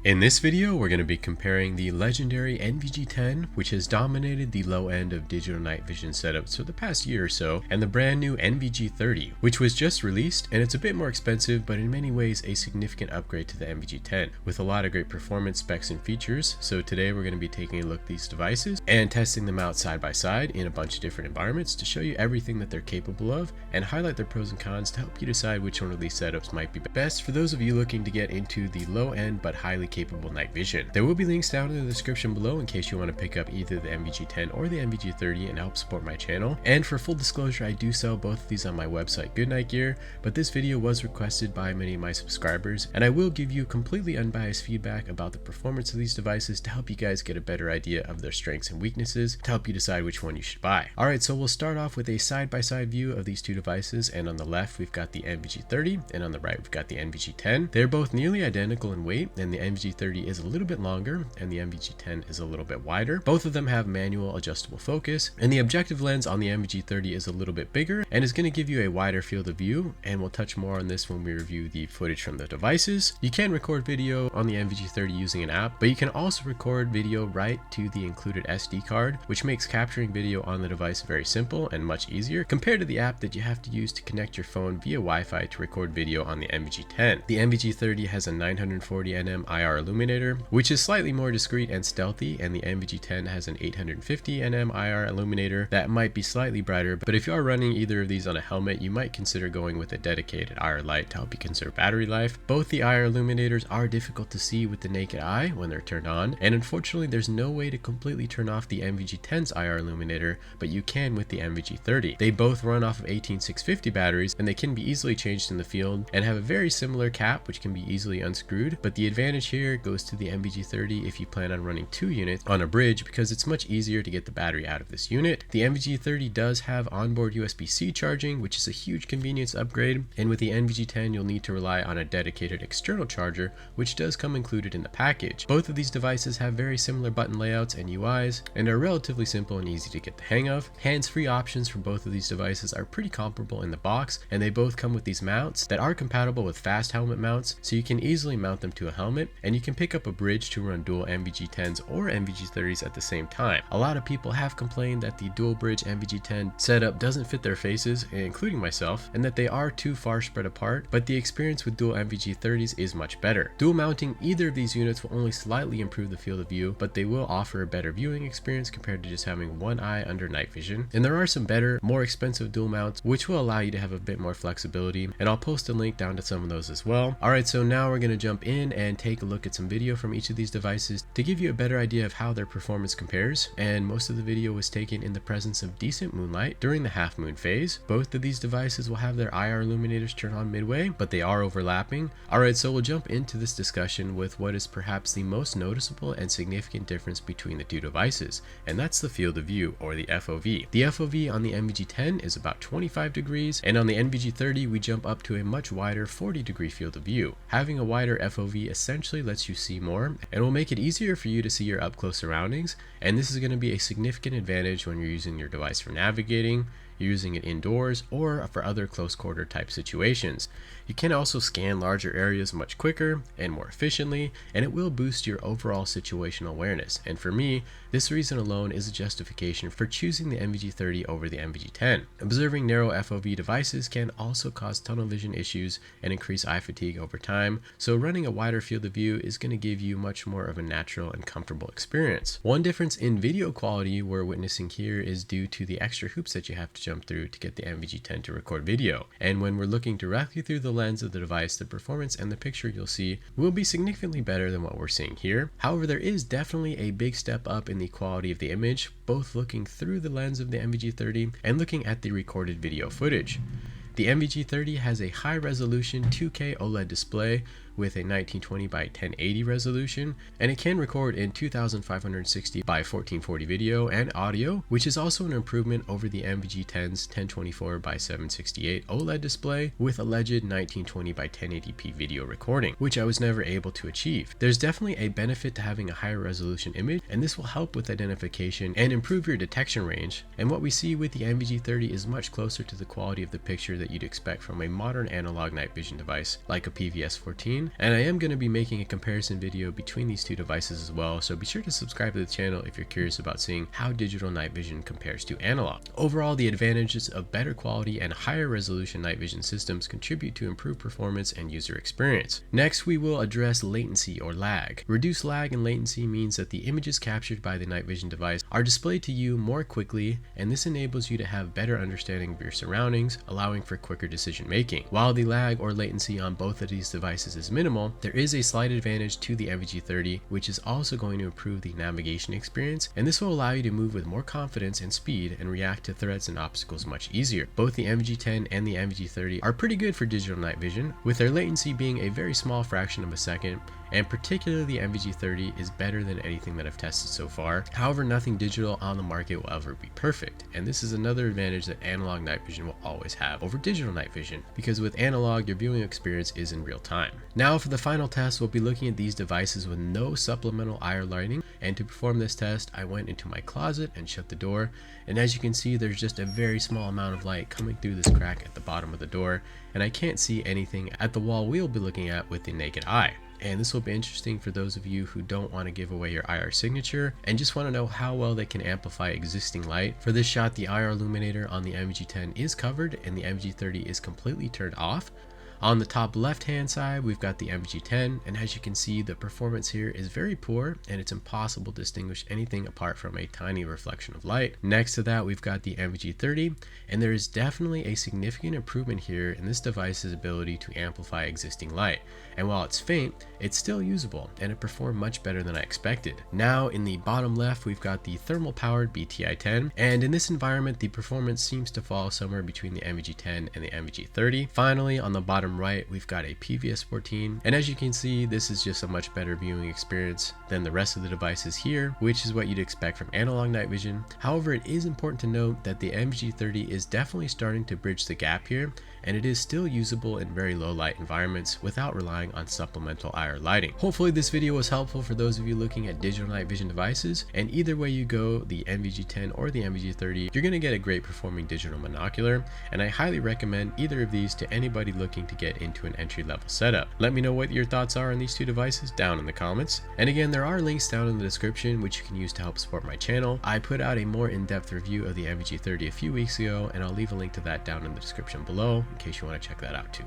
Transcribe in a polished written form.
In this video, we're going to be comparing the legendary NVG10, which has dominated the low end of digital night vision setups for the past year or so, and the brand new NVG30, which was just released, and it's a bit more expensive, but in many ways a significant upgrade to the NVG10, with a lot of great performance specs and features. So today we're going to be taking a look at these devices and testing them out side by side in a bunch of different environments to show you everything that they're capable of and highlight their pros and cons to help you decide which one of these setups might be best for those of you looking to get into the low end but highly capable night vision. There will be links down in the description below in case you want to pick up either the NVG10 or the NVG30 and help support my channel. And for full disclosure, I do sell both of these on my website Goodnight Gear, but this video was requested by many of my subscribers, and I will give you completely unbiased feedback about the performance of these devices to help you guys get a better idea of their strengths and weaknesses to help you decide which one you should buy. Alright, so we'll start off with a side-by-side view of these two devices, and on the left we've got the NVG30 and on the right we've got the NVG10. They're both nearly identical in weight, and the NVG30 is a little bit longer and the NVG10 is a little bit wider. Both of them have manual adjustable focus, and the objective lens on the NVG30 is a little bit bigger and is going to give you a wider field of view, and we'll touch more on this when we review the footage from the devices. You can record video on the NVG30 using an app, but you can also record video right to the included SD card, which makes capturing video on the device very simple and much easier compared to the app that you have to use to connect your phone via Wi-Fi to record video on the NVG10. The NVG30 has a 940 nm IR illuminator, which is slightly more discreet and stealthy, and the NVG10 has an 850 nm IR illuminator that might be slightly brighter, but if you are running either of these on a helmet, you might consider going with a dedicated IR light to help you conserve battery life. Both the IR illuminators are difficult to see with the naked eye when they're turned on, and unfortunately there's no way to completely turn off the NVG10's IR illuminator, but you can with the NVG30. They both run off of 18650 batteries, and they can be easily changed in the field and have a very similar cap which can be easily unscrewed, but the advantage here goes to the NVG30 if you plan on running 2 units on a bridge, because it's much easier to get the battery out of this unit. The NVG30 does have onboard USB-C charging, which is a huge convenience upgrade, and with the NVG10 you'll need to rely on a dedicated external charger, which does come included in the package. Both of these devices have very similar button layouts and UIs and are relatively simple and easy to get the hang of. Hands-free options for both of these devices are pretty comparable in the box, and they both come with these mounts that are compatible with fast helmet mounts, so you can easily mount them to a helmet, and you can pick up a bridge to run dual NVG10s or NVG30s at the same time. A lot of people have complained that the dual bridge NVG10 setup doesn't fit their faces, including myself, and that they are too far spread apart, but the experience with dual NVG30s is much better. Dual mounting either of these units will only slightly improve the field of view, but they will offer a better viewing experience compared to just having one eye under night vision. And there are some better, more expensive dual mounts which will allow you to have a bit more flexibility, and I'll post a link down to some of those as well. Alright, so now we're going to jump in and take a look at some video from each of these devices to give you a better idea of how their performance compares, and most of the video was taken in the presence of decent moonlight during the half moon phase. Both of these devices will have their IR illuminators turn on midway, but they are overlapping. Alright, so we'll jump into this discussion with what is perhaps the most noticeable and significant difference between the two devices, and that's the field of view, or the FOV. The FOV on the NVG10 is about 25 degrees, and on the NVG30 we jump up to a much wider 40-degree field of view. Having a wider FOV essentially lets you see more and will make it easier for you to see your up-close surroundings, and this is going to be a significant advantage when you're using your device for navigating, using it indoors, or for other close quarter type situations. You can also scan larger areas much quicker and more efficiently, and it will boost your overall situational awareness. And for me, this reason alone is a justification for choosing the NVG30 over the NVG10. Observing narrow FOV devices can also cause tunnel vision issues and increase eye fatigue over time, so running a wider field of view is going to give you much more of a natural and comfortable experience. One difference in video quality we're witnessing here is due to the extra hoops that you have to jump through to get the NVG10 to record video, and when we're looking directly through the lens of the device, the performance and the picture you'll see will be significantly better than what we're seeing here. However, there is definitely a big step up in the quality of the image, both looking through the lens of the NVG30 and looking at the recorded video footage. The NVG30 has a high resolution 2K OLED display with a 1920 by 1080 resolution, and it can record in 2560 by 1440 video and audio, which is also an improvement over the NVG10's 1024 by 768 OLED display with alleged 1920 by 1080p video recording, which I was never able to achieve. There's definitely a benefit to having a higher resolution image, and this will help with identification and improve your detection range, and what we see with the NVG30 is much closer to the quality of the picture that you'd expect from a modern analog night vision device like a PVS-14 screen, and I am going to be making a comparison video between these two devices as well, so be sure to subscribe to the channel if you're curious about seeing how digital night vision compares to analog. Overall, the advantages of better quality and higher resolution night vision systems contribute to improved performance and user experience. Next, we will address latency or lag. Reduced lag and latency means that the images captured by the night vision device are displayed to you more quickly, and this enables you to have better understanding of your surroundings, allowing for quicker decision making. While the lag or latency on both of these devices is minimal, there is a slight advantage to the NVG30, which is also going to improve the navigation experience, and this will allow you to move with more confidence and speed and react to threats and obstacles much easier. Both the NVG10 and the NVG30 are pretty good for digital night vision, with their latency being a very small fraction of a second, and particularly the NVG30 is better than anything that I've tested so far. However, nothing digital on the market will ever be perfect, and this is another advantage that analog night vision will always have over digital night vision, because with analog, your viewing experience is in real time. Now for the final test, we'll be looking at these devices with no supplemental IR lighting, and to perform this test, I went into my closet and shut the door, and as you can see, there's just a very small amount of light coming through this crack at the bottom of the door, and I can't see anything at the wall we'll be looking at with the naked eye. And this will be interesting for those of you who don't want to give away your IR signature and just want to know how well they can amplify existing light. For this shot, the IR illuminator on the NVG10 is covered and the NVG30 is completely turned off. On the top left hand side, we've got the NVG10, and as you can see, the performance here is very poor and it's impossible to distinguish anything apart from a tiny reflection of light. Next to that, we've got the NVG30, and there is definitely a significant improvement here in this device's ability to amplify existing light. And while it's faint, it's still usable and it performed much better than I expected. Now in the bottom left, we've got the thermal powered BTI10, and in this environment, the performance seems to fall somewhere between the NVG10 and the NVG30. Finally, on the bottom right, we've got a PVS14, and as you can see, this is just a much better viewing experience than the rest of the devices here, which is what you'd expect from analog night vision. However, it is important to note that the NVG30 is definitely starting to bridge the gap here, and it is still usable in very low light environments without relying on supplemental IR lighting. Hopefully this video was helpful for those of you looking at digital night vision devices, and either way you go, the NVG10 or the NVG30, you're going to get a great performing digital monocular, and I highly recommend either of these to anybody looking to get into an entry-level setup. Let me know what your thoughts are on these two devices down in the comments. And again, there are links down in the description which you can use to help support my channel. I put out a more in-depth review of the NVG30 a few weeks ago, and I'll leave a link to that down in the description below in case you want to check that out too.